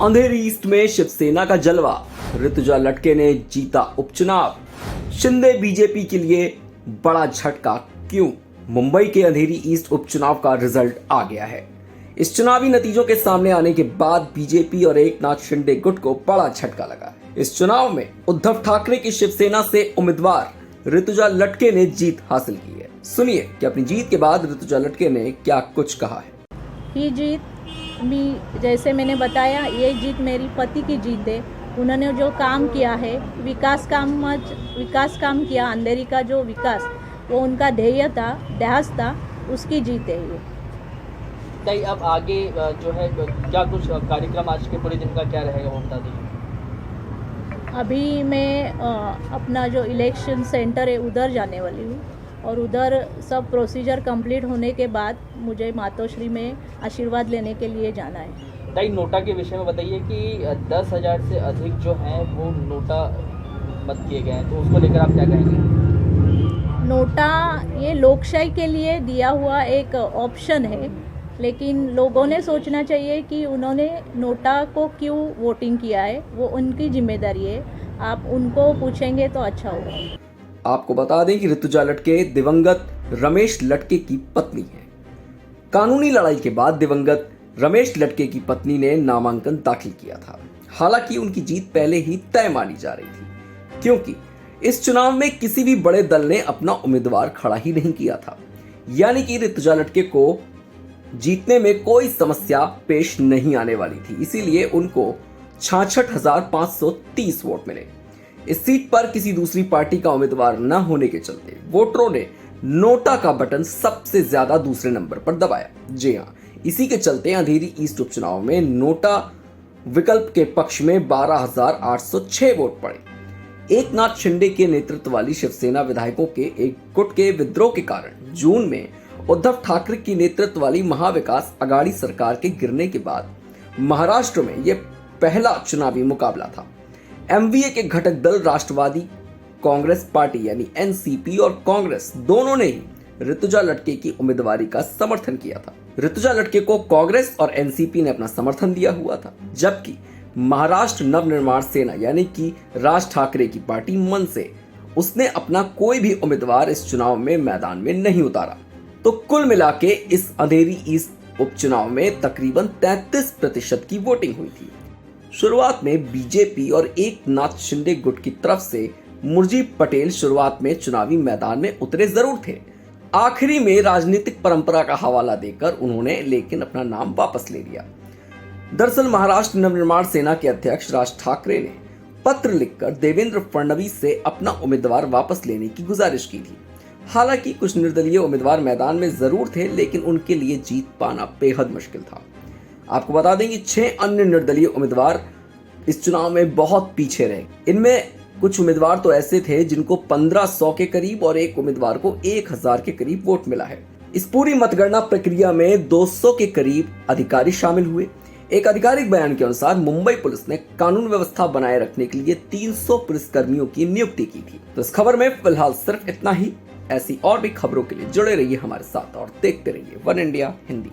अंधेरी east में शिवसेना का जलवा, ऋतुजा लटके ने जीता उपचुनाव। शिंदे बीजेपी के लिए बड़ा झटका क्यों? मुंबई के अंधेरी ईस्ट उपचुनाव का रिजल्ट आ गया है। इस चुनावी नतीजों के सामने आने के बाद बीजेपी और एकनाथ शिंदे गुट को बड़ा झटका लगा। इस चुनाव में उद्धव ठाकरे की शिवसेना से उम्मीदवार ऋतुजा लटके ने जीत हासिल की है। सुनिए कि अपनी जीत के बाद ऋतुजा लटके ने क्या कुछ कहा है। ये जीत भी जैसे मैंने बताया, ये जीत मेरी पति की जीत है। उन्होंने जो काम किया है, विकास काम किया, अंधेरी का जो विकास, वो उनका ध्येय था, ध्यास था, उसकी जीत है ये। ताई, अब आगे जो है क्या कुछ कार्यक्रम आज के पूरे दिन का क्या रहेगा वो बता दीजिए। अभी मैं अपना जो इलेक्शन सेंटर है उधर जाने वाली हूँ और उधर सब प्रोसीजर कंप्लीट होने के बाद मुझे मातोश्री में आशीर्वाद लेने के लिए जाना है। ताई, नोटा के विषय में बताइए कि 10,000 से अधिक जो हैं वो नोटा मत किए गए हैं, तो उसको लेकर आप क्या कहेंगे? नोटा ये लोकशाही के लिए दिया हुआ एक ऑप्शन है, लेकिन लोगों ने सोचना चाहिए कि उन्होंने नोटा को क्यों वोटिंग किया है, वो उनकी जिम्मेदारी है। आप उनको पूछेंगे तो अच्छा होगा। आपको बता दें कि ऋतुजा लटके दिवंगत रमेश लटके की पत्नी है। कानूनी लड़ाई के बाद दिवंगत रमेश लटके की पत्नी ने नामांकन दाखिल किया था। हालांकि उनकी जीत पहले ही तय मानी जा रही थी, क्योंकि इस चुनाव में किसी भी बड़े दल ने अपना उम्मीदवार खड़ा ही नहीं किया था। यानी कि ऋतुजा लटके को जीतने में कोई समस्या पेश नहीं आने वाली थी। इसीलिए उनको 66,530 वोट मिले। इस सीट पर किसी दूसरी पार्टी का उम्मीदवार न होने के चलते वोटरों ने नोटा का बटन सबसे ज्यादा दूसरे नंबर पर दबाया। जी हां, इसी के चलते अंधेरी ईस्ट उपचुनाव में नोटा विकल्प के पक्ष में 12,806 वोट पड़े। एकनाथ शिंदे के नेतृत्व वाली शिवसेना विधायकों के एक गुट के विद्रोह के कारण जून में उद्धव ठाकरे की नेतृत्व वाली महाविकास अघाड़ी सरकार के गिरने के बाद महाराष्ट्र में यह पहला चुनावी मुकाबला था। एमवीए के घटक दल राष्ट्रवादी कांग्रेस पार्टी यानी एनसीपी और कांग्रेस दोनों ने ही ऋतुजा लटके की उम्मीदवारी का समर्थन किया था। ऋतुजा लटके को कांग्रेस और एनसीपी ने अपना समर्थन दिया हुआ था, जबकि महाराष्ट्र नवनिर्माण सेना यानी कि राज ठाकरे की पार्टी मन से उसने अपना कोई भी उम्मीदवार इस चुनाव में मैदान में नहीं उतारा। तो कुल मिला के इस अंधेरी ईस्ट उपचुनाव में तकरीबन 33% की वोटिंग हुई थी। शुरुआत में बीजेपी और एकनाथ शिंदे गुट की तरफ से मुरजी पटेल शुरुआत में चुनावी मैदान में उतरे जरूर थे। आखिरी में राजनीतिक परंपरा का हवाला देकर उन्होंने लेकिन अपना नाम वापस ले लिया। दरअसल महाराष्ट्र नवनिर्माण सेना के अध्यक्ष राज ठाकरे ने पत्र लिखकर देवेंद्र फडणवीस से अपना उम्मीदवार वापस लेने की गुजारिश की थी। हालांकि कुछ निर्दलीय उम्मीदवार मैदान में जरूर थे, लेकिन उनके लिए जीत पाना बेहद मुश्किल था। आपको बता दें कि 6 अन्य निर्दलीय उम्मीदवार इस चुनाव में बहुत पीछे रहे। इनमें कुछ उम्मीदवार तो ऐसे थे जिनको 1500 के करीब और एक उम्मीदवार को 1000 के करीब वोट मिला है। इस पूरी मतगणना प्रक्रिया में 200 के करीब अधिकारी शामिल हुए। एक आधिकारिक बयान के अनुसार मुंबई पुलिस ने कानून व्यवस्था बनाए रखने के लिए 300 पुलिसकर्मियों की नियुक्ति की थी। तो इस खबर में फिलहाल सिर्फ इतना ही। ऐसी और भी खबरों के लिए जुड़े रहिए हमारे साथ और देखते रहिए वन इंडिया हिंदी।